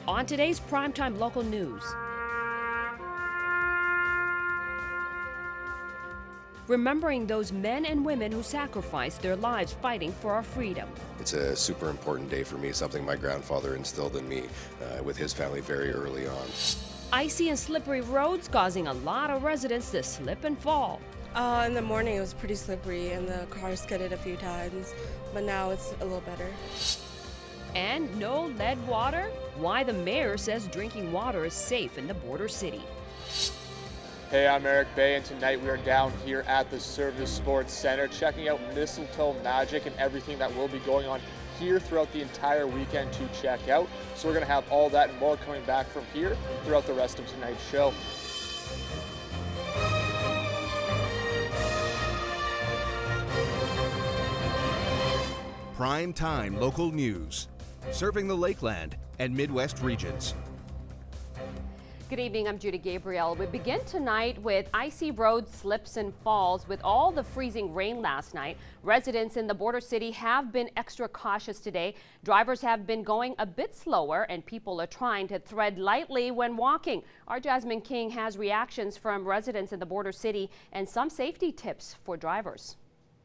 on today's Primetime Local News. Remembering those men and women who sacrificed their lives fighting for our freedom. It's a super important day for me, something my grandfather instilled in me with his family very early on. Icy and slippery roads causing a lot of residents to slip and fall. In the morning it was pretty slippery and the car skidded a few times, but now it's a little better. And no lead water? Why the mayor says drinking water is safe in the border city. Hey, I'm Eric Bay, and tonight we are down here at the Service Sports Center checking out Mistletoe Magic and everything that will be going on here throughout the entire weekend to check out. So we're going to have all that and more coming back from here throughout the rest of tonight's show. Prime time local news, serving the Lakeland and Midwest regions. Good evening, I'm Judy Gabriel. We begin tonight with icy road slips and falls. With all the freezing rain last night, residents in the border city have been extra cautious today. Drivers have been going a bit slower and people are trying to tread lightly when walking. Our Jasmine King has reactions from residents in the border city and some safety tips for drivers.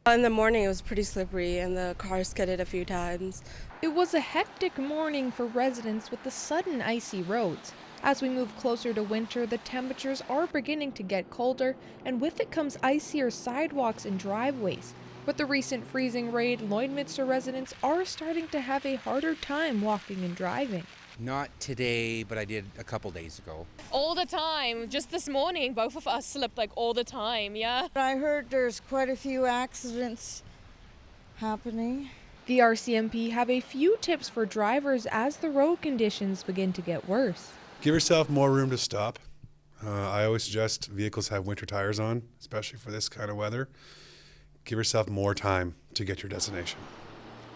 In the morning it was pretty slippery and the car skidded a few times. It was a hectic morning for residents with the sudden icy roads. As we move closer to winter, the temperatures are beginning to get colder, and with it comes icier sidewalks and driveways. With the recent freezing rain, Lloydminster residents are starting to have a harder time walking and driving. Not today, but I did a couple days ago. All the time. Just this morning, both of us slipped like all the time, yeah. I heard there's quite a few accidents happening. The RCMP have a few tips for drivers as the road conditions begin to get worse. Give yourself more room to stop. I always suggest vehicles have winter tires on, especially for this kind of weather. Give yourself more time to get your destination.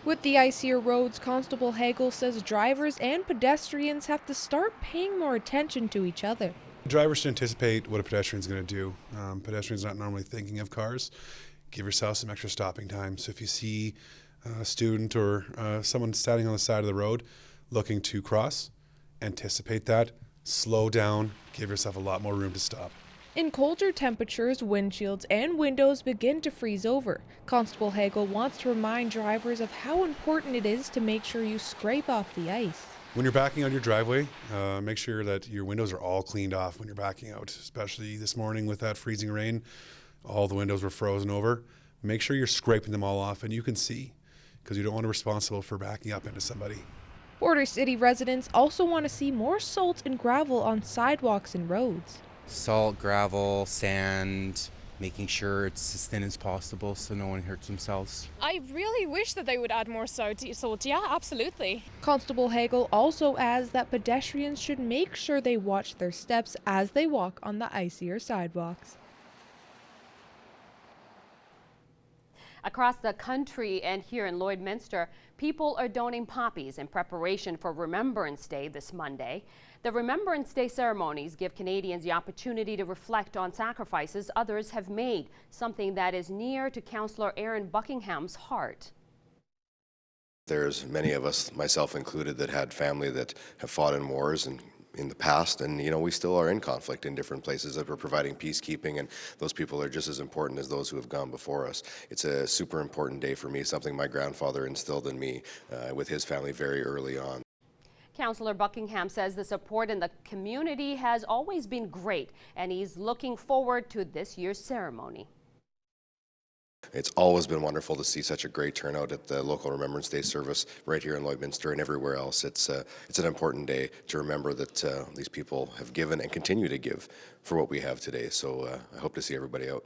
With the icier roads, Constable Hagel says drivers and pedestrians have to start paying more attention to each other. Drivers should anticipate what a pedestrian is going to do. Pedestrians not normally thinking of cars. Give yourself some extra stopping time. So if you see a student or someone standing on the side of the road looking to cross, anticipate that, slow down, give yourself a lot more room to stop. In colder temperatures, windshields and windows begin to freeze over. Constable Hagel wants to remind drivers of how important it is to make sure you scrape off the ice. When you're backing out your driveway, make sure that your windows are all cleaned off when you're backing out, especially this morning with that freezing rain. All the windows were frozen over. Make sure you're scraping them all off and you can see, because you don't want to be responsible for backing up into somebody. Border City residents also want to see more salt and gravel on sidewalks and roads. Salt, gravel, sand, making sure it's as thin as possible so no one hurts themselves. I really wish that they would add more salt. Yeah, absolutely. Constable Hagel also adds that pedestrians should make sure they watch their steps as they walk on the icier sidewalks. Across the country and here in Lloydminster, people are donating poppies in preparation for Remembrance Day this Monday. The Remembrance Day ceremonies give Canadians the opportunity to reflect on sacrifices others have made, something that is near to Councillor Aaron Buckingham's heart. There's many of us, myself included, that had family that have fought in wars and in the past, and we still are in conflict in different places that we're providing peacekeeping, and those people are just as important as those who have gone before us. It's a super important day for me, something my grandfather instilled in me with his family very early on. Councillor Buckingham says the support in the community has always been great, and he's looking forward to this year's ceremony. It's always been wonderful to see such a great turnout at the local Remembrance Day service right here in Lloydminster and everywhere else. It's an important day to remember that these people have given and continue to give for what we have today. So I hope to see everybody out.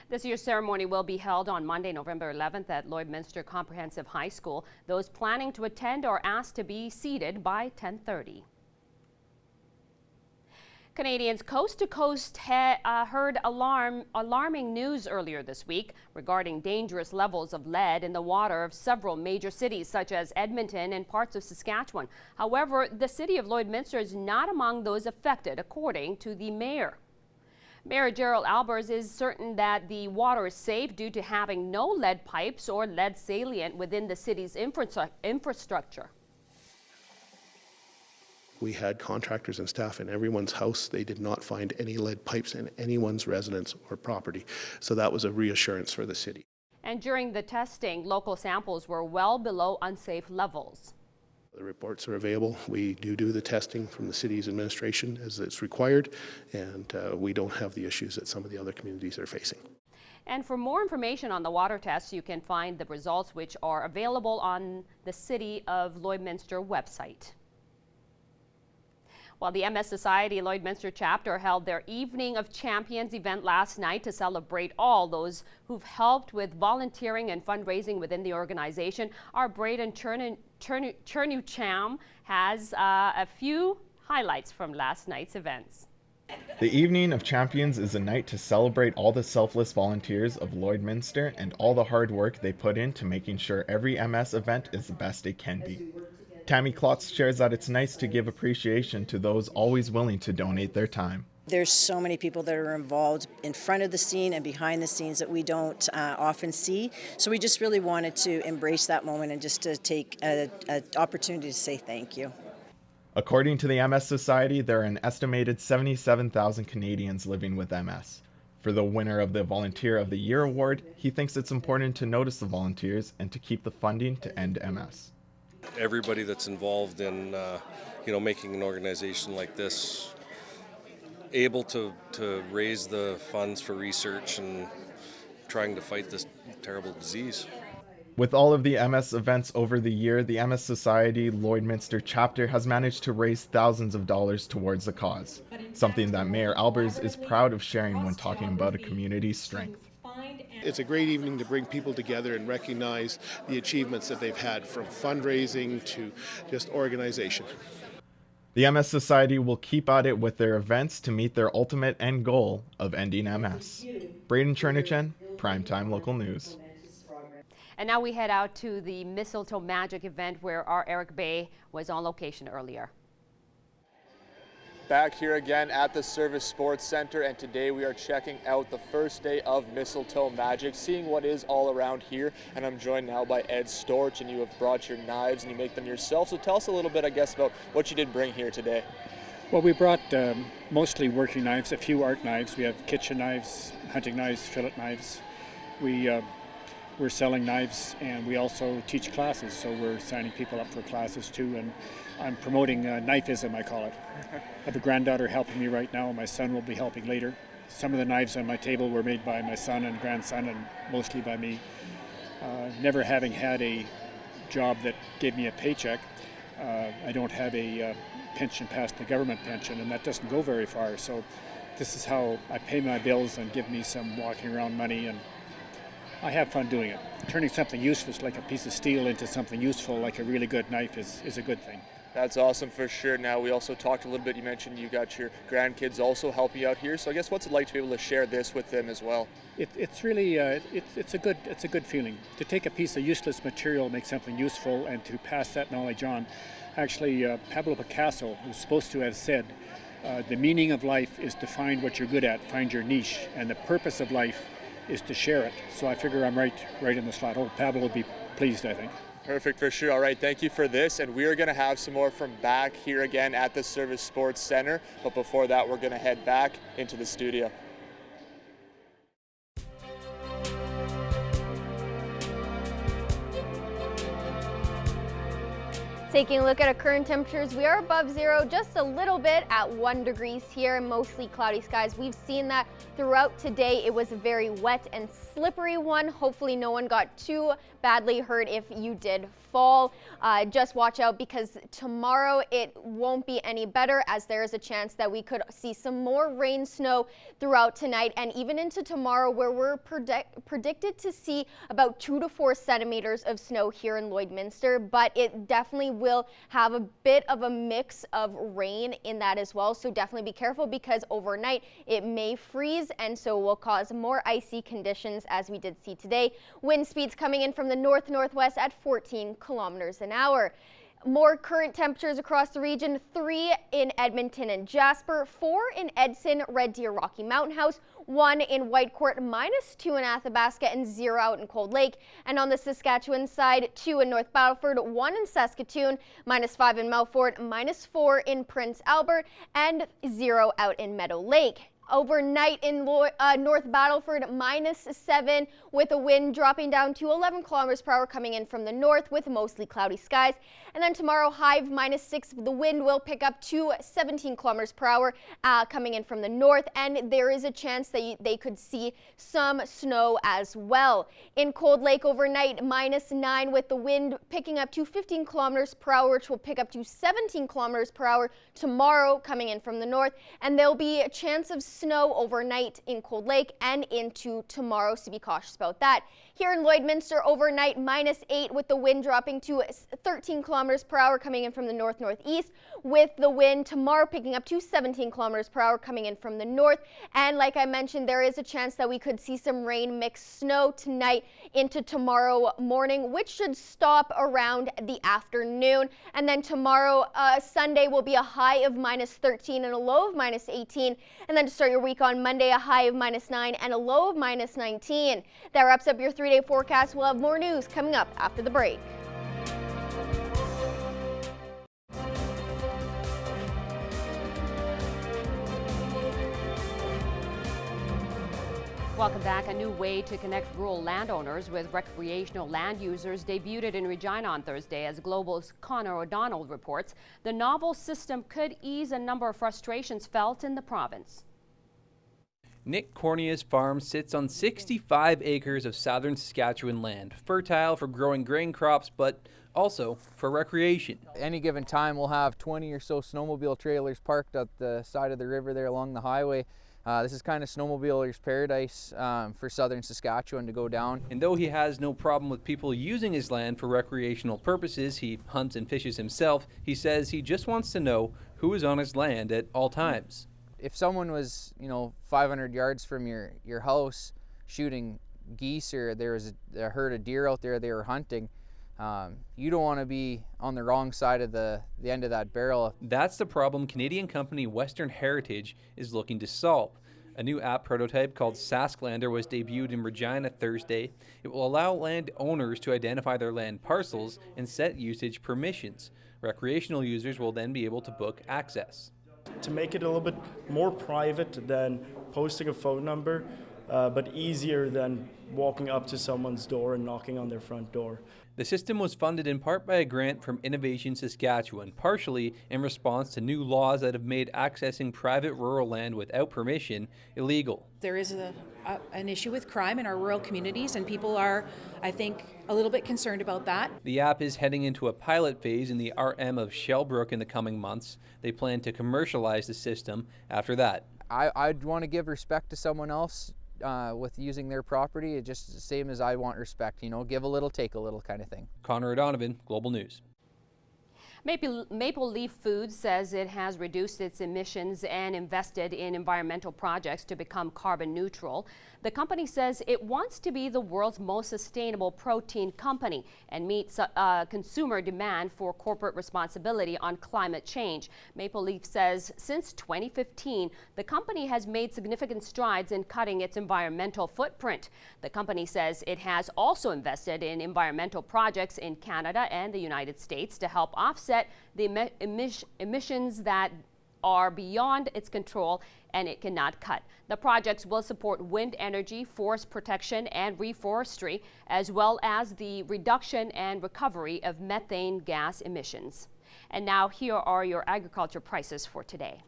This year's ceremony will be held on Monday, November 11th at Lloydminster Comprehensive High School. Those planning to attend are asked to be seated by 10:30. Canadians coast to coast heard alarming news earlier this week regarding dangerous levels of lead in the water of several major cities such as Edmonton and parts of Saskatchewan. However, the city of Lloydminster is not among those affected, according to the mayor. Mayor Gerald Albers is certain that the water is safe due to having no lead pipes or lead salient within the city's infrastructure. We had contractors and staff in everyone's house. They did not find any lead pipes in anyone's residence or property. So that was a reassurance for the city. And during the testing, local samples were well below unsafe levels. The reports are available. We do the testing from the city's administration as it's required, and we don't have the issues that some of the other communities are facing. And for more information on the water tests, you can find the results, which are available on the City of Lloydminster website. Well, the MS Society Lloydminster chapter held their Evening of Champions event last night to celebrate all those who've helped with volunteering and fundraising within the organization. Our Braden Chernucham has a few highlights from last night's events. The Evening of Champions is a night to celebrate all the selfless volunteers of Lloydminster and all the hard work they put into making sure every MS event is the best it can be. Tammy Klotz shares that it's nice to give appreciation to those always willing to donate their time. There's so many people that are involved in front of the scene and behind the scenes that we don't often see. So we just really wanted to embrace that moment and just to take an opportunity to say thank you. According to the MS Society, there are an estimated 77,000 Canadians living with MS. For the winner of the Volunteer of the Year award, he thinks it's important to notice the volunteers and to keep the funding to end MS. Everybody that's involved in making an organization like this able to raise the funds for research and trying to fight this terrible disease. With all of the MS events over the year, the MS Society Lloydminster chapter has managed to raise thousands of dollars towards the cause, something that Mayor Albers is proud of sharing when talking about a community's strength. It's a great evening to bring people together and recognize the achievements that they've had, from fundraising to just organization. The MS Society will keep at it with their events to meet their ultimate end goal of ending MS. Braden Chernuchan, Primetime Local News. And now we head out to the Mistletoe Magic event where our Eric Bay was on location earlier. Back here again at the Service Sports Center, and today we are checking out the first day of Mistletoe Magic, seeing what is all around here. And I'm joined now by Ed Storch, and you have brought your knives and you make them yourself. So tell us a little bit, I guess, about what you did bring here today. Well, we brought mostly working knives, a few art knives. We have kitchen knives, hunting knives, fillet knives. We're selling knives, and we also teach classes, so we're signing people up for classes too, and I'm promoting knifeism, I call it. I have a granddaughter helping me right now, and my son will be helping later. Some of the knives on my table were made by my son and grandson, and mostly by me. Never having had a job that gave me a paycheck, I don't have a pension past the government pension, and that doesn't go very far, so this is how I pay my bills and give me some walking around money, and I have fun doing it. Turning something useless like a piece of steel into something useful like a really good knife is a good thing. That's awesome for sure. Now, we also talked a little bit, you mentioned you got your grandkids also helping you out here, so I guess what's it like to be able to share this with them as well? It's really, it's a good feeling. To take a piece of useless material, make something useful, and to pass that knowledge on. Actually, Pablo Picasso was supposed to have said, the meaning of life is to find what you're good at, find your niche, and the purpose of life is to share it. So I figure I'm right in the slot. Oh, Pablo will be pleased, I think. Perfect, for sure. All right, thank you for this. And we are going to have some more from back here again at the Service Sports Center. But before that, we're going to head back into the studio. Taking a look at our current temperatures, we are above zero just a little bit at 1 degree here, mostly cloudy skies. We've seen that throughout today. It was a very wet and slippery one. Hopefully no one got too badly hurt if you did fall. Just watch out, because tomorrow it won't be any better, as there is a chance that we could see some more rain, snow throughout tonight and even into tomorrow, where we're predicted to see about 2 to 4 centimeters of snow here in Lloydminster, but it definitely will have a bit of a mix of rain in that as well. So definitely be careful, because overnight it may freeze, and so will cause more icy conditions as we did see today. Wind speeds coming in from the north-northwest at 14 kilometers an hour. More current temperatures across the region, 3 in Edmonton and Jasper, 4 in Edson, Red Deer, Rocky Mountain House, 1 in Whitecourt, -2 in Athabasca, and 0 out in Cold Lake. And on the Saskatchewan side, 2 in North Battleford, 1 in Saskatoon, -5 in Melfort, -4 in Prince Albert, and 0 out in Meadow Lake. Overnight in North Battleford, -7 with a wind dropping down to 11 kilometers per hour coming in from the north with mostly cloudy skies. And then tomorrow, high of -6. The wind will pick up to 17 kilometers per hour coming in from the north, and there is a chance that they could see some snow as well. In Cold Lake overnight, -9 with the wind picking up to 15 kilometers per hour, which will pick up to 17 kilometers per hour tomorrow coming in from the north. And there'll be a chance of snow overnight in Cold Lake and into tomorrow, so be cautious about that. Here in Lloydminster overnight, -8 with the wind dropping to 13 kilometers per hour coming in from the north-northeast, with the wind tomorrow picking up to 17 kilometers per hour coming in from the north. And like I mentioned, there is a chance that we could see some rain mixed snow tonight into tomorrow morning, which should stop around the afternoon. And then tomorrow, Sunday, will be a high of -13 and a low of -18. And then to start your week on Monday, a high of -9 and a low of -19. That wraps up your 3-day forecast. We'll have more news coming up after the break. Welcome back. A new way to connect rural landowners with recreational land users debuted in Regina on Thursday. As Global's Connor O'Donnell reports, the novel system could ease a number of frustrations felt in the province. Nick Cornea's farm sits on 65 acres of southern Saskatchewan land, fertile for growing grain crops, but also for recreation. Any given time, we'll have 20 or so snowmobile trailers parked at the side of the river there along the highway. This is kind of snowmobilers' paradise for southern Saskatchewan to go down. And though he has no problem with people using his land for recreational purposes, he hunts and fishes himself, he says he just wants to know who is on his land at all times. If someone was, 500 yards from your house shooting geese, or there was a herd of deer out there they were hunting, you don't want to be on the wrong side of the end of that barrel. That's the problem Canadian company Western Heritage is looking to solve. A new app prototype called Sasklander was debuted in Regina Thursday. It will allow landowners to identify their land parcels and set usage permissions. Recreational users will then be able to book access. To make it a little bit more private than posting a phone number, but easier than walking up to someone's door and knocking on their front door. The system was funded in part by a grant from Innovation Saskatchewan, partially in response to new laws that have made accessing private rural land without permission illegal. There is an issue with crime in our rural communities, and people are, I think, a little bit concerned about that. The app is heading into a pilot phase in the RM of Shellbrook in the coming months. They plan to commercialize the system after that. I'd want to give respect to someone else with using their property. It's just the same as I want respect, give a little, take a little kind of thing. Connor O'Donovan, Global News. Maple Leaf Foods says it has reduced its emissions and invested in environmental projects to become carbon neutral. The company says it wants to be the world's most sustainable protein company and meets consumer demand for corporate responsibility on climate change. Maple Leaf says since 2015, the company has made significant strides in cutting its environmental footprint. The company says it has also invested in environmental projects in Canada and the United States to help offset the emissions that are beyond its control and it cannot cut. The projects will support wind energy, forest protection, and reforestry, as well as the reduction and recovery of methane gas emissions. And now here are your agriculture prices for today.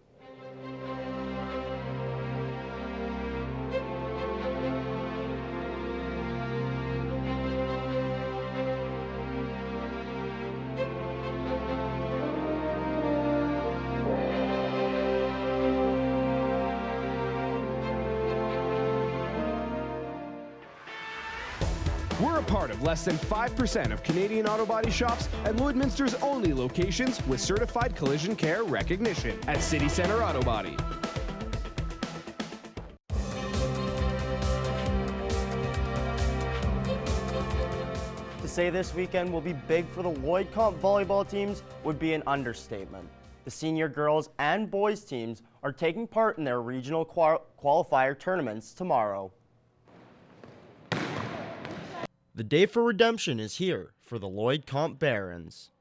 We're a part of less than 5% of Canadian auto body shops and Lloydminster's only locations with certified collision care recognition at City Centre Auto Body. The say this weekend will be big for the Lloyd Comp volleyball teams would be an understatement. The senior girls and boys teams are taking part in their regional qualifier tournaments tomorrow. The day for redemption is here for the Lloyd Comp Barons.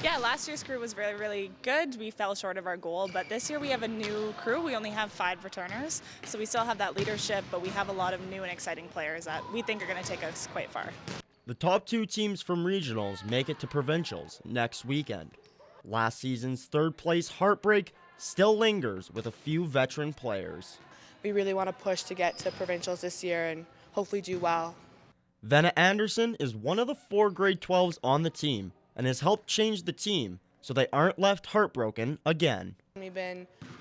Yeah, last year's crew was really, really good. We fell short of our goal, but this year we have a new crew. We only have 5 returners, so we still have that leadership, but we have a lot of new and exciting players that we think are going to take us quite far. The top 2 teams from regionals make it to provincials next weekend. Last season's third-place heartbreak still lingers with a few veteran players. We really want to push to get to provincials this year and hopefully do well. Venna Anderson is one of the 4 grade 12s on the team and has helped change the team so they aren't left heartbroken again. We've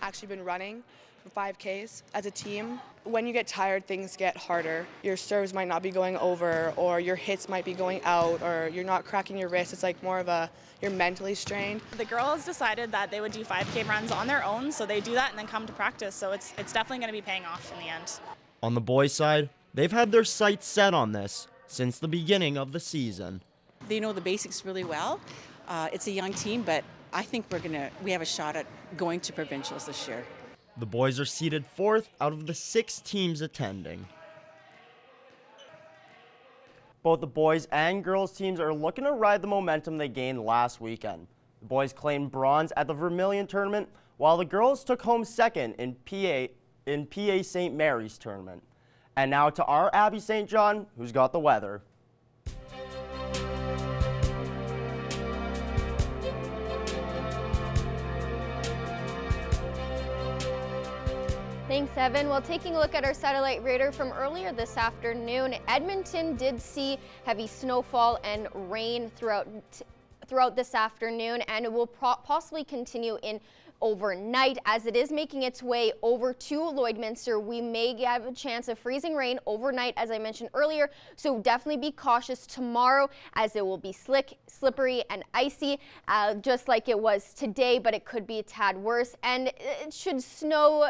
actually been running for 5Ks as a team. When you get tired, things get harder. Your serves might not be going over, or your hits might be going out, or you're not cracking your wrist. It's like more of you're mentally strained. The girls decided that they would do 5K runs on their own, so they do that and then come to practice. So it's definitely going to be paying off in the end. On the boys' side, they've had their sights set on this since the beginning of the season. They know the basics really well. It's a young team, but I think we have a shot at going to provincials this year. The boys are seeded 4th out of the 6 teams attending. Both the boys and girls teams are looking to ride the momentum they gained last weekend. The boys claimed bronze at the Vermilion tournament, while the girls took home 2nd in PA St. Mary's tournament. And now to our Abby St. John, who's got the weather. Thanks, Evan. Well, taking a look at our satellite radar from earlier this afternoon, Edmonton did see heavy snowfall and rain throughout this afternoon, and it will possibly continue in overnight. As it is making its way over to Lloydminster, we may have a chance of freezing rain overnight, as I mentioned earlier, so definitely be cautious tomorrow, as it will be slick, slippery, and icy, just like it was today, but it could be a tad worse, and it should snow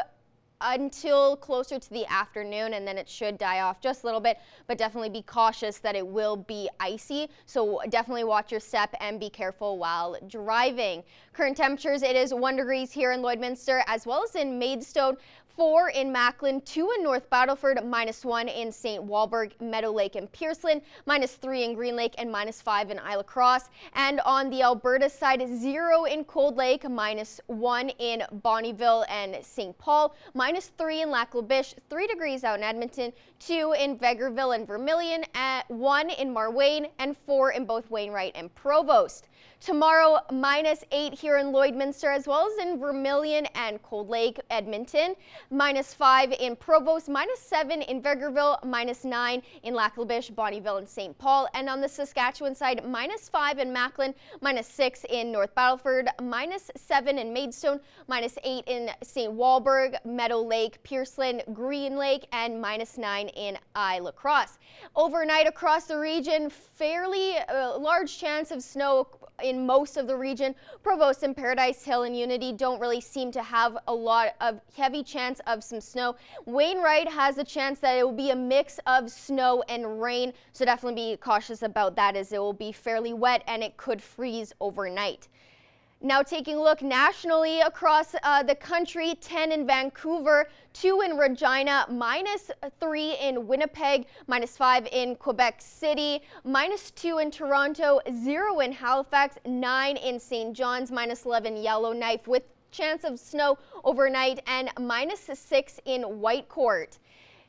until closer to the afternoon, and then it should die off just a little bit, but definitely be cautious that it will be icy, so definitely watch your step and be careful while driving. Current temperatures, it is 1 degree here in Lloydminster as well as in Maidstone, 4 in Macklin, 2 in North Battleford, -1 in St. Walburg, Meadow Lake, and Pearslin, -3 in Green Lake, and -5 in Isla Cross. And on the Alberta side, 0 in Cold Lake, -1 in Bonnyville and St. Paul, -3 in Lac La Biche, 3 degrees out in Edmonton, 2 in Vegreville and Vermilion, 1 in Marwayne, and 4 in both Wainwright and Provost. Tomorrow, -8 here in Lloydminster, as well as in Vermilion and Cold Lake, Edmonton, -5 in Provost, -7 in Vegreville, -9 in Lac La Biche, Bonnyville, and St. Paul. And on the Saskatchewan side, -5 in Macklin, -6 in North Battleford, -7 in Maidstone, -8 in St. Walburg, Meadow Lake, Pearslin, Green Lake, and -9 in Isla Cross. Overnight across the region, fairly large chance of snow in most of the region. Provost and Paradise Hill and Unity don't really seem to have a lot of heavy chance of some snow. Wainwright has a chance that it will be a mix of snow and rain, so definitely be cautious about that, as it will be fairly wet and it could freeze overnight. Now taking a look nationally across the country, 10 in Vancouver, 2 in Regina, -3 in Winnipeg, -5 in Quebec City, -2 in Toronto, 0 in Halifax, 9 in St. John's, -11 Yellowknife with chance of snow overnight, and -6 in Whitecourt.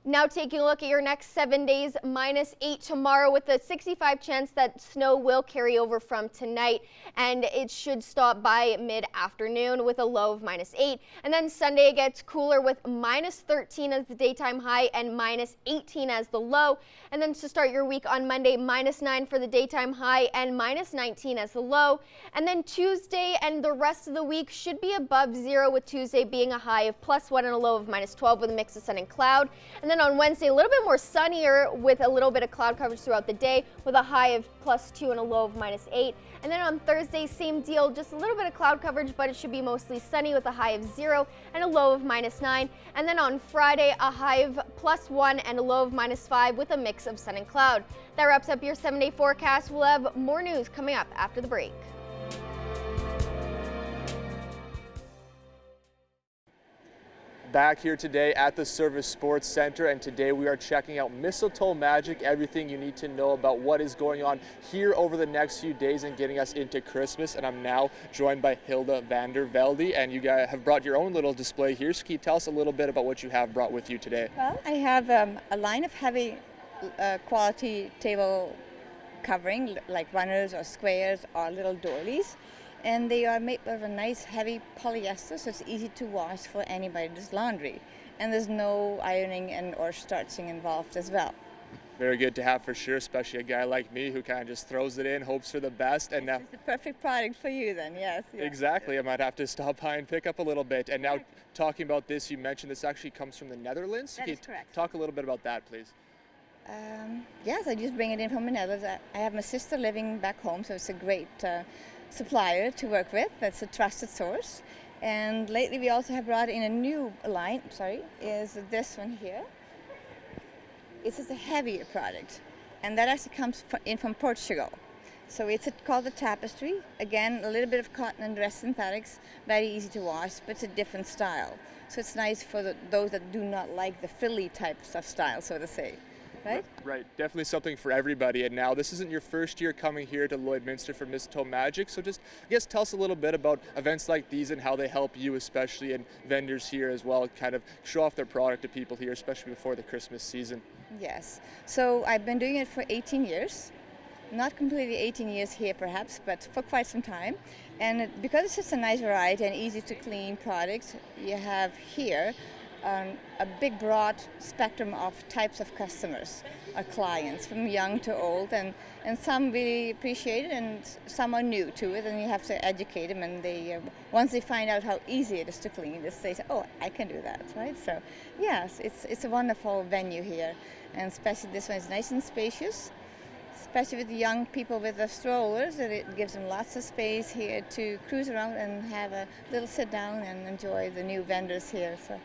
Now taking a look at your next 7 days, -8 tomorrow with a 65% chance that snow will carry over from tonight, and it should stop by mid-afternoon with a low of -8. And then Sunday it gets cooler with -13 as the daytime high and -18 as the low. And then to start your week on Monday, -9 for the daytime high and -19 as the low. And then Tuesday and the rest of the week should be above 0, with Tuesday being a high of +1 and a low of -12 with a mix of sun and cloud. And And then on Wednesday, a little bit more sunnier with a little bit of cloud coverage throughout the day with a high of +2 and a low of -8. And then on Thursday, same deal, just a little bit of cloud coverage, but it should be mostly sunny with a high of 0 and a low of -9. And then on Friday, a high of +1 and a low of -5 with a mix of sun and cloud. That wraps up your 7-day forecast. We'll have more news coming up after the break. Back here today at the Service Sports Center, and today we are checking out Mistletoe Magic, everything you need to know about what is going on here over the next few days and getting us into Christmas. And I'm now joined by Hilda Vandervelde, and you guys have brought your own little display here. So can you tell us a little bit about what you have brought with you today? Well, I have a line of heavy quality table covering, like runners or squares or little doilies. And they are made of a nice heavy polyester, so it's easy to wash for anybody that does laundry. And there's no ironing or starching involved as well. Very good to have for sure, especially a guy like me who kind of just throws it in, hopes for the best. And now it's the perfect product for you then, yes. Yeah. Exactly, I might have to stop by and pick up a little bit. And now talking about this, you mentioned this actually comes from the Netherlands. That is correct. Talk a little bit about that, please. Yes, I just bring it in from the Netherlands. I have my sister living back home, so it's a great supplier to work with. That's a trusted source. And lately we also have brought in a new line, is this one here. This is a heavier product, and that actually comes in from Portugal. So it's called a tapestry. Again, a little bit of cotton and dress synthetics, very easy to wash, but it's a different style. So it's nice for those that do not like the frilly types of style, so to say. Right? Right, definitely something for everybody. And now this isn't your first year coming here to Lloydminster for Mistletoe Magic, so just tell us a little bit about events like these and how they help you, especially, and vendors here as well, kind of show off their product to people here, especially before the Christmas season. Yes, so I've been doing it for 18 years. Not completely 18 years here perhaps, but for quite some time. And because it's just a nice variety and easy to clean product, you have here a big broad spectrum of types of customers or clients, from young to old, and some really appreciate it and some are new to it, and you have to educate them, and they once they find out how easy it is to clean, they say, oh, I can do that, right? So yes, it's a wonderful venue here, and especially this one is nice and spacious, especially with the young people with the strollers, and it gives them lots of space here to cruise around and have a little sit down and enjoy the new vendors here. So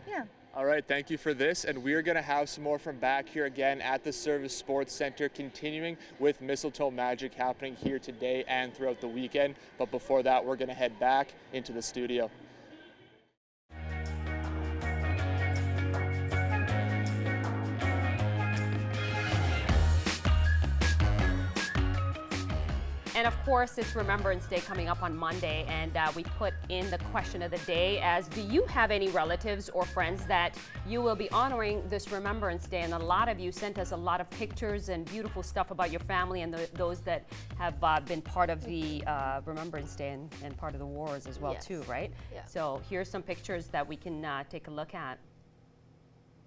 yeah. All right, thank you for this, and we're going to have some more from back here again at the Service Sports Center, continuing with Mistletoe Magic happening here today and throughout the weekend. But before that, we're going to head back into the studio. And of course, it's Remembrance Day coming up on Monday, and we put in the question of the day as, do you have any relatives or friends that you will be honoring this Remembrance Day? And a lot of you sent us a lot of pictures and beautiful stuff about your family and those that have been part of the Remembrance Day and part of the wars as well, too, right? Yeah. So here's some pictures that we can take a look at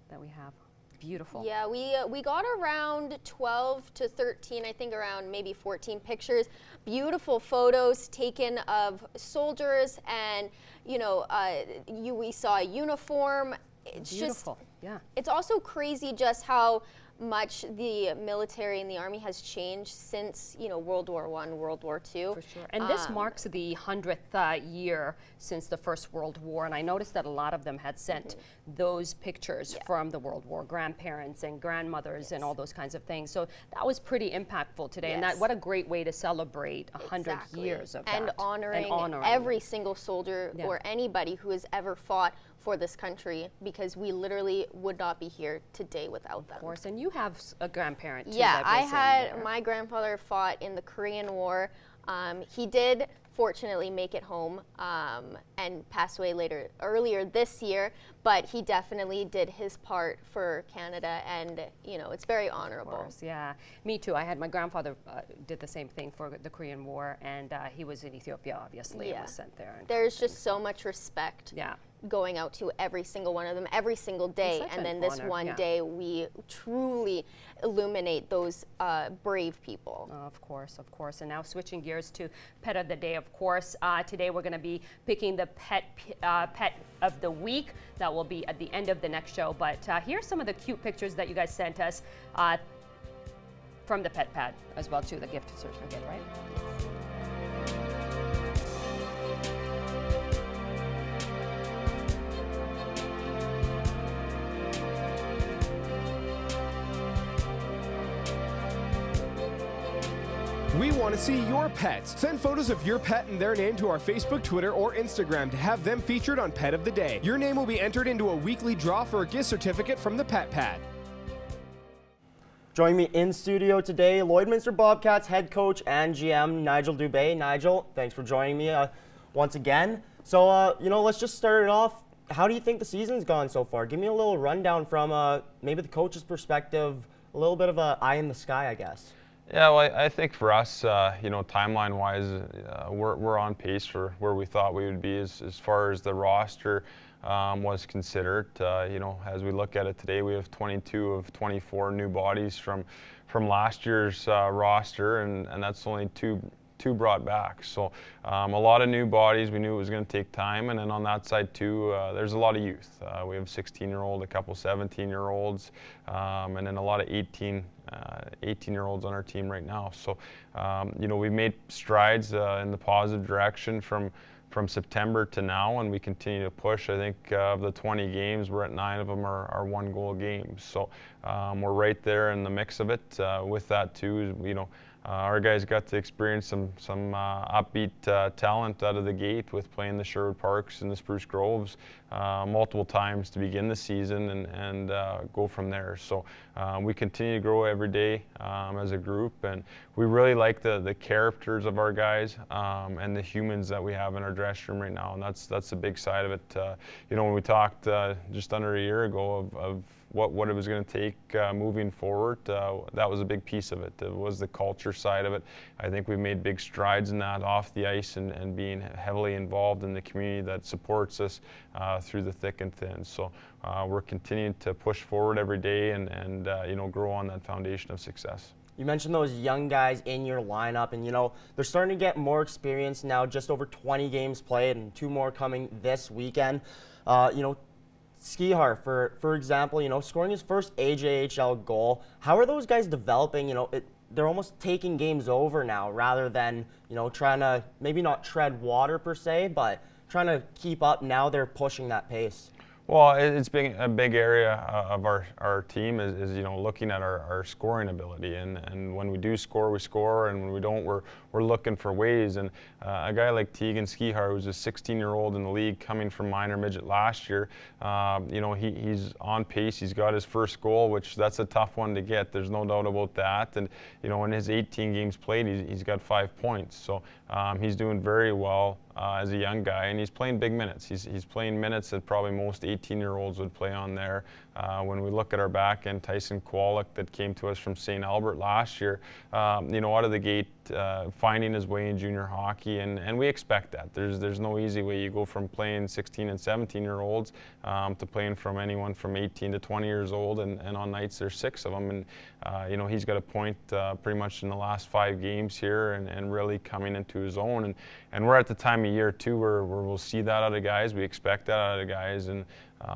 that we have. Beautiful. Yeah, we got around 12 to 13, I think around maybe 14 pictures. Beautiful photos taken of soldiers, and we saw a uniform. It's beautiful. Yeah. It's also crazy just how much the military and the army has changed since World War I, World War II. For sure. And this marks the 100th year since the First World War, and I noticed that a lot of them had sent those pictures from the World War, grandparents and grandmothers and all those kinds of things. So that was pretty impactful today, and what a great way to celebrate 100 years of and that. Honoring every single soldier or anybody who has ever fought for this country, because we literally would not be here today without them. Of course, and you have a grandparent too. Yeah, that I was had my grandfather fought in the Korean War. He did fortunately make it home and passed away earlier this year, but he definitely did his part for Canada, and it's very honorable. Of course, yeah. Me too. I had my grandfather did the same thing for the Korean War, and he was in Ethiopia, obviously, and was sent there. There's just so much respect going out to every single one of them every single day, and then this one day we truly illuminate those brave people. Of course, of course. And now switching gears to Pet of the Day, of of course, today we're going to be picking the pet of the week. That will be at the end of the next show. But here's some of the cute pictures that you guys sent us from the pet pad as well, too, the gift certificate, right? We want to see your pets. Send photos of your pet and their name to our Facebook, Twitter, or Instagram to have them featured on Pet of the Day. Your name will be entered into a weekly draw for a gift certificate from the Pet Pad. Joining me in studio today, Lloydminster Bobcats head coach and GM Nigel Dubé. Nigel, thanks for joining me once again. So, let's just start it off. How do you think the season's gone so far? Give me a little rundown from maybe the coach's perspective, a little bit of an eye in the sky, I guess. Yeah, well, I think for us, timeline-wise, we're on pace for where we thought we would be as far as the roster was considered. As we look at it today, we have 22 of 24 new bodies from last year's roster, and that's only two brought back. So a lot of new bodies. We knew it was going to take time, and then on that side too, there's a lot of youth. We have 16-year-old, a couple 17-year-olds, and then a lot of 18-year-olds on our team right now. So we've made strides in the positive direction from September to now, and we continue to push. I think of the 20 games, we're at 9 of them are one-goal games. So we're right there in the mix of it. With that too, our guys got to experience some upbeat talent out of the gate with playing the Sherwood Parks and the Spruce Groves multiple times to begin the season and go from there. So we continue to grow every day as a group, and we really like the characters of our guys and the humans that we have in our dressing room right now, and that's a big side of it. When we talked just under a year ago of what it was going to take moving forward, that was a big piece of it. It was the culture side of it. I think we've made big strides in that off the ice and being heavily involved in the community that supports us through the thick and thin. So we're continuing to push forward every day and grow on that foundation of success. You mentioned those young guys in your lineup, and they're starting to get more experience now, just over 20 games played and 2 more coming this weekend. Skihar, for example, scoring his first AJHL goal. How are those guys developing? They're almost taking games over now rather than, trying to maybe not tread water per se, but trying to keep up. Now they're pushing that pace. Well, it's been a big area of our team is looking at our scoring ability, and when we do score, we score, and when we don't, we're looking for ways. And a guy like Tegan Skihar, who's a 16-year-old in the league, coming from minor midget last year, he's on pace. He's got his first goal, which that's a tough one to get. There's no doubt about that. And in his 18 games played, he's got 5 points. So he's doing very well as a young guy, and he's playing big minutes. He's playing minutes that probably most 18-year-olds would play on there. When we look at our back end, Tyson Kowalik that came to us from St. Albert last year, out of the gate, finding his way in junior hockey, and we expect that. There's no easy way. You go from playing 16 and 17-year-olds to playing from anyone from 18 to 20 years old, and on nights there's 6 of them. And he's got a point pretty much in the last 5 games here, and really coming into his own. And we're at the time of year too where we'll see that out of guys. We expect that out of guys. And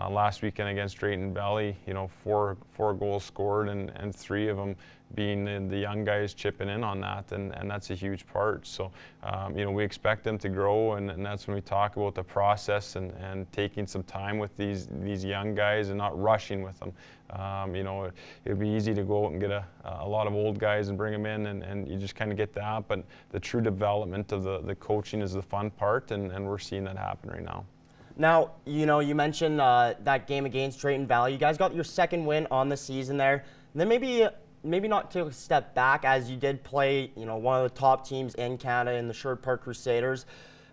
last weekend against Drayton Valley, 4 goals scored, and 3 of them being the young guys chipping in on that, and that's a huge part. So we expect them to grow, and that's when we talk about the process and taking some time with these young guys and not rushing with them. It'd be easy to go out and get a lot of old guys and bring them in, and you just kind of get that, but the true development of the coaching is the fun part, and we're seeing that happen right now. Now, you mentioned that game against Drayton Valley. You guys got your second win on the season there. And then maybe not take a step back, as you did play, one of the top teams in Canada in the Sherwood Park Crusaders.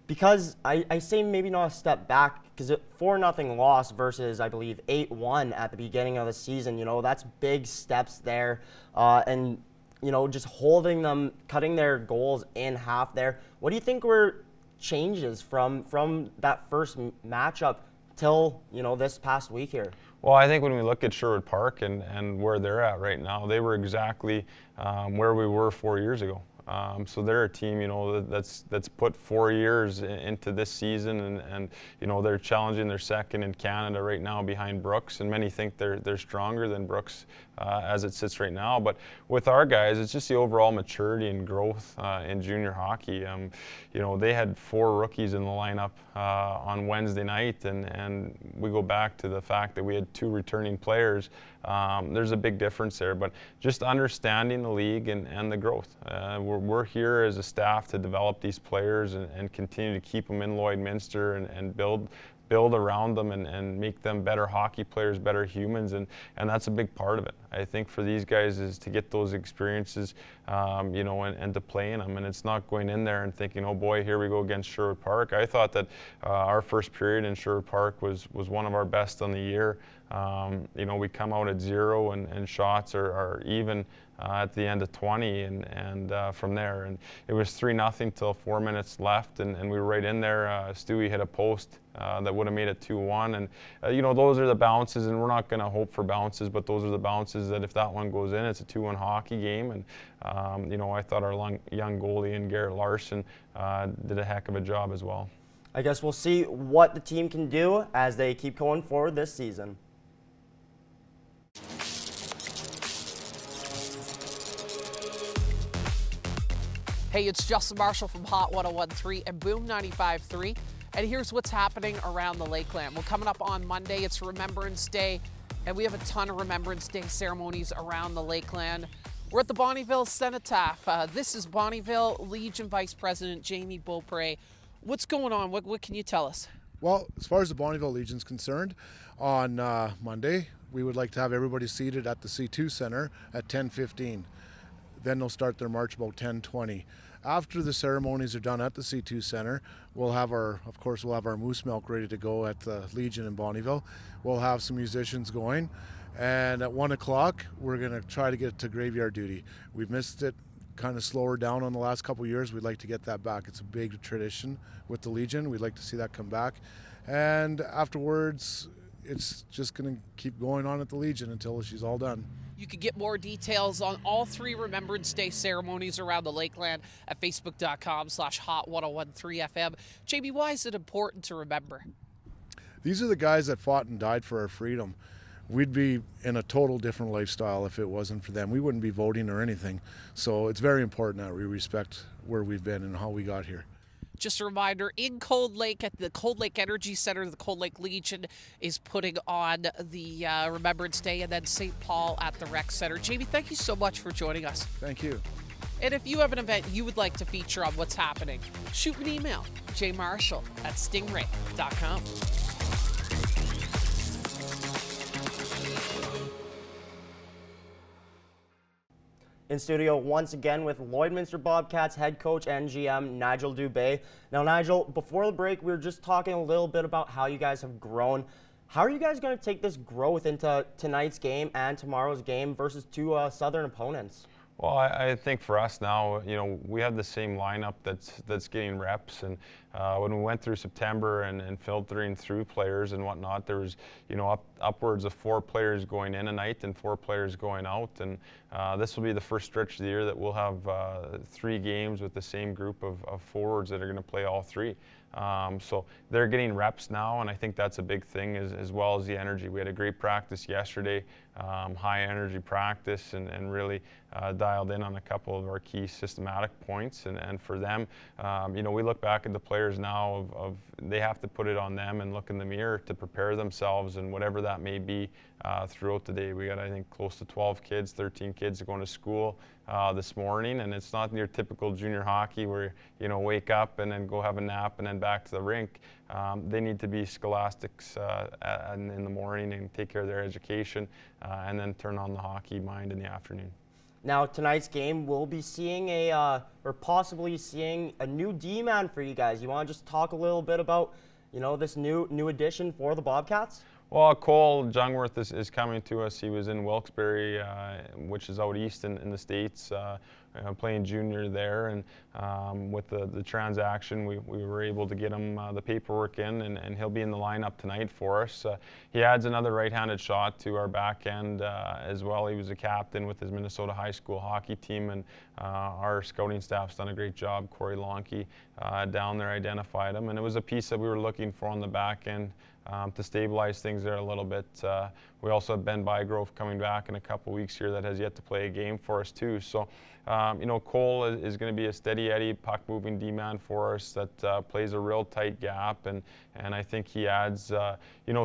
Because I say maybe not a step back, because 4-0 loss versus, I believe, 8-1 at the beginning of the season, that's big steps there. And, just holding them, cutting their goals in half there. What do you think were changes from that first matchup till this past week here? Well, I think when we look at Sherwood Park and where they're at right now, they were exactly where we were 4 years ago. So they're a team, that's put 4 years into this season, and they're challenging. They're second in Canada right now behind Brooks, and many think they're stronger than Brooks as it sits right now. But with our guys, it's just the overall maturity and growth in junior hockey. They had 4 rookies in the lineup on Wednesday night, and we go back to the fact that we had 2 returning players. There's a big difference there, but just understanding the league and the growth. We're here as a staff to develop these players and continue to keep them in Lloydminster and build around them and make them better hockey players, better humans, and that's a big part of it. I think for these guys is to get those experiences, and to play in them. And it's not going in there and thinking, oh boy, here we go against Sherwood Park. I thought that our first period in Sherwood Park was one of our best on the year. We come out at 0 and shots are even at the end of 20 and from there. And it was 3-0 till 4 minutes left, and we were right in there. Stewie hit a post that would have made it 2-1. And, those are the bounces, and we're not going to hope for bounces, but those are the bounces that if that one goes in, it's a 2-1 hockey game. And, I thought our young goalie and Garrett Larson did a heck of a job as well. I guess we'll see what the team can do as they keep going forward this season. Hey, it's Justin Marshall from Hot 101.3 and Boom 95.3. And here's what's happening around the Lakeland. Well, coming up on Monday, it's Remembrance Day, and we have a ton of Remembrance Day ceremonies around the Lakeland. We're at the Bonnyville Cenotaph. This is Bonnyville Legion Vice President Jamie Beaupre. What's going on? What can you tell us? Well, as far as the Bonnyville Legion's concerned, on Monday, we would like to have everybody seated at the C2 Center at 10:15. Then they'll start their march about 10:20. After the ceremonies are done at the C2 Center, we'll have our moose milk ready to go at the Legion in Bonnyville. We'll have some musicians going, and at 1 o'clock, we're going to try to get to graveyard duty. We've missed it kind of slower down on the last couple of years. We'd like to get that back. It's a big tradition with the Legion. We'd like to see that come back. And afterwards, it's just going to keep going on at the Legion until she's all done. You can get more details on all 3 Remembrance Day ceremonies around the Lakeland at facebook.com/hot1013fm. Jamie, why is it important to remember? These are the guys that fought and died for our freedom. We'd be in a total different lifestyle if it wasn't for them. We wouldn't be voting or anything. So it's very important that we respect where we've been and how we got here. Just a reminder, in Cold Lake at the Cold Lake Energy Center, the Cold Lake Legion is putting on the Remembrance Day, and then St. Paul at the Rec Center. Jamie, thank you so much for joining us. Thank you. And if you have an event you would like to feature on what's happening, shoot me an email, jmarshall@stingray.com. In studio once again with Lloydminster Bobcats head coach and GM Nigel Dubé. Now, Nigel, before the break, we were just talking a little bit about how you guys have grown. How are you guys going to take this growth into tonight's game and tomorrow's game versus 2 Southern opponents? Well, I think for us now, we have the same lineup that's getting reps, and when we went through September and filtering through players and whatnot, there was, upwards of 4 players going in a night and 4 players going out, and this will be the first stretch of the year that we'll have 3 games with the same group of forwards that are going to play all 3. So they're getting reps now, and I think that's a big thing as well as the energy. We had a great practice yesterday, high energy practice, and really dialed in on a couple of our key systematic points. And for them, we look back at the players now of they have to put it on them and look in the mirror to prepare themselves, and whatever that may be throughout the day. We got, I think, close to 12 kids, 13 kids going to school this morning, and it's not your typical junior hockey where wake up and then go have a nap and then back to the rink. They need to be scholastics in the morning and take care of their education, and then turn on the hockey mind in the afternoon. Now, tonight's game, we'll be seeing possibly seeing a new D-man for you guys. You want to just talk a little bit about, this new addition for the Bobcats? Well, Cole Jungworth is coming to us. He was in Wilkes-Barre, which is out east in the States, playing junior there, and with the transaction, we were able to get him the paperwork in, and he'll be in the lineup tonight for us. He adds another right-handed shot to our back end as well. He was a captain with his Minnesota high school hockey team, and our scouting staff's done a great job. Corey Lonke down there identified him, and it was a piece that we were looking for on the back end to stabilize things there a little bit. We also have Ben Bygrove coming back in a couple weeks here that has yet to play a game for us too. So, Cole is going to be a steady Eddie puck-moving D-man for us that plays a real tight gap, and I think he adds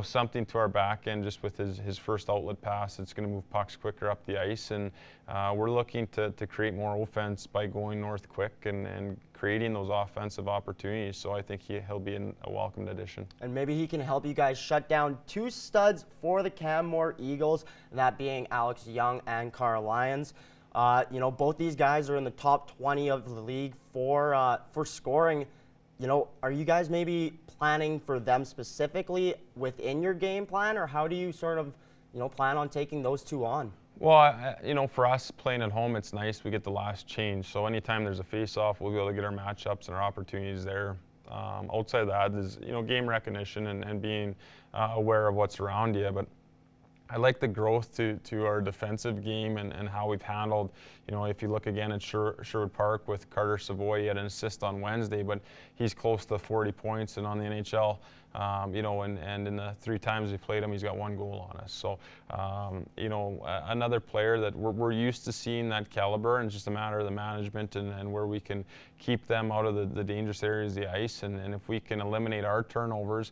something to our back end just with his first outlet pass. It's going to move pucks quicker up the ice, and we're looking to create more offense by going north quick and creating those offensive opportunities. So I think he'll be a welcomed addition. And maybe he can help you guys shut down two studs for the Canmore Eagles, that being Alex Young and Carl Lyons. Both these guys are in the top 20 of the league for scoring. Are you guys maybe planning for them specifically within your game plan, or how do you sort of, plan on taking those two on? Well, for us playing at home, it's nice we get the last change. So anytime there's a face-off, we'll be able to get our matchups and our opportunities there. Outside of that is, game recognition and being aware of what's around you. But I like the growth to our defensive game and how we've handled, if you look again at Sherwood Park with Carter Savoy, he had an assist on Wednesday, but he's close to 40 points, and on the NHL, and in the 3 times we played him, he's got 1 goal on us. So, another player that we're used to seeing that caliber, and it's just a matter of the management and where we can keep them out of the dangerous areas of the ice, and if we can eliminate our turnovers,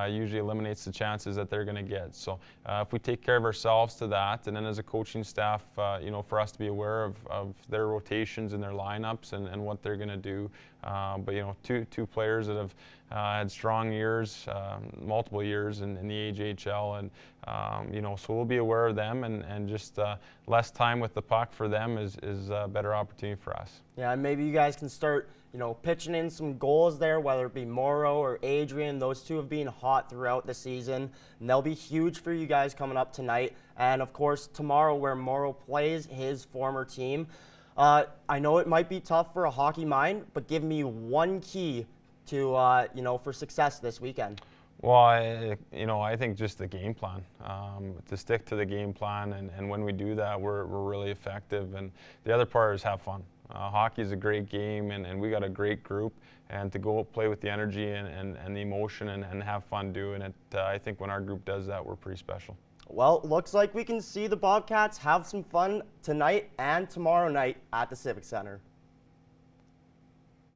usually eliminates the chances that they're going to get. So if we take care of ourselves to that, and then as a coaching staff, for us to be aware of their rotations and their lineups and what they're going to do. But two players that have had strong years, multiple years in the AJHL, and so we'll be aware of them, and just less time with the puck for them is a better opportunity for us. Yeah, and maybe you guys can start, pitching in some goals there, whether it be Morrow or Adrian. Those two have been hot throughout the season, and they'll be huge for you guys coming up tonight. And of course, tomorrow, where Morrow plays his former team. I know it might be tough for a hockey mind, but give me one key to, for success this weekend. Well, I think just the game plan, to stick to the game plan, and when we do that, we're really effective. And the other part is have fun. Hockey is a great game, and we got a great group, and to go play with the energy and the emotion and have fun doing it, I think when our group does that, we're pretty special. Well, looks like we can see the Bobcats have some fun tonight and tomorrow night at the Civic Center.